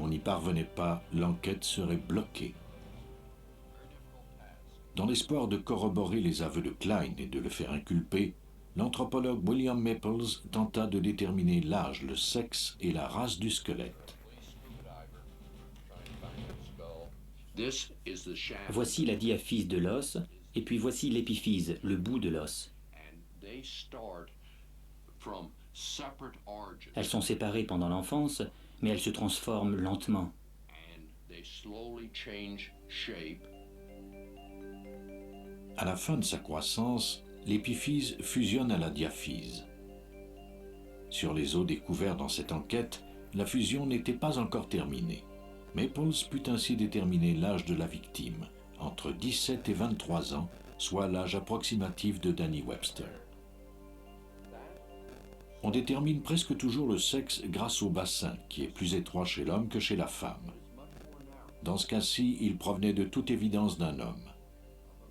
on n'y parvenait pas, l'enquête serait bloquée. Dans l'espoir de corroborer les aveux de Klein et de le faire inculper, l'anthropologue William Maples tenta de déterminer l'âge, le sexe et la race du squelette. Voici la diaphyse de l'os, et puis voici l'épiphyse, le bout de l'os. Elles sont séparées pendant l'enfance, mais elles se transforment lentement. À la fin de sa croissance, l'épiphyse fusionne à la diaphyse. Sur les os découverts dans cette enquête, la fusion n'était pas encore terminée. Maples put ainsi déterminer l'âge de la victime, entre 17 et 23 ans, soit l'âge approximatif de Danny Webster. On détermine presque toujours le sexe grâce au bassin, qui est plus étroit chez l'homme que chez la femme. Dans ce cas-ci, il provenait de toute évidence d'un homme.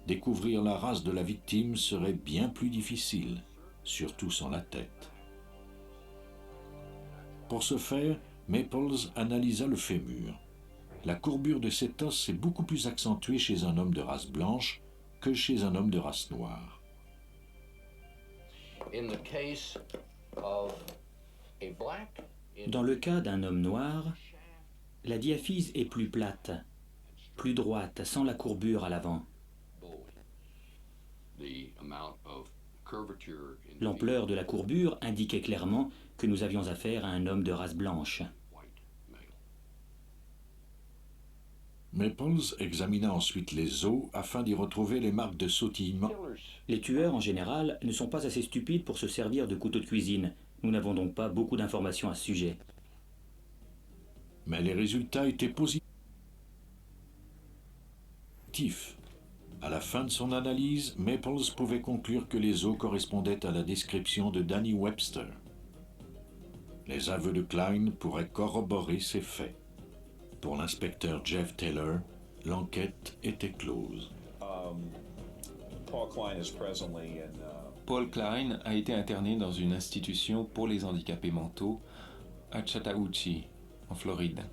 Découvrir la race de la victime serait bien plus difficile, surtout sans la tête. Pour ce faire, Maples analysa le fémur. La courbure de cet os est beaucoup plus accentuée chez un homme de race blanche que chez un homme de race noire. Dans le cas d'un homme noir, la diaphyse est plus plate, plus droite, sans la courbure à l'avant. L'ampleur de la courbure indiquait clairement que nous avions affaire à un homme de race blanche. Maples examina ensuite les os afin d'y retrouver les marques de sautillement. Les tueurs, en général, ne sont pas assez stupides pour se servir de couteaux de cuisine. Nous n'avons donc pas beaucoup d'informations à ce sujet. Mais les résultats étaient positifs. À la fin de son analyse, Maples pouvait conclure que les os correspondaient à la description de Danny Webster. Les aveux de Klein pourraient corroborer ces faits. Pour l'inspecteur Jeff Taylor, l'enquête était close. Paul Klein a été interné dans une institution pour les handicapés mentaux à Chattahoochee, en Floride.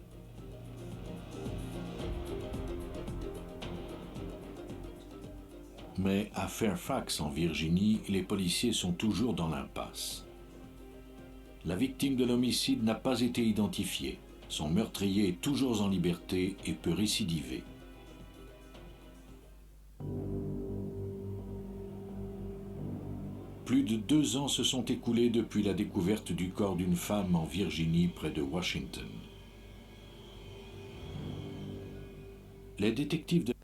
Mais à Fairfax, en Virginie, les policiers sont toujours dans l'impasse. La victime de l'homicide n'a pas été identifiée. Son meurtrier est toujours en liberté et peut récidiver. Plus de 2 ans se sont écoulés depuis la découverte du corps d'une femme en Virginie près de Washington. Les détectives de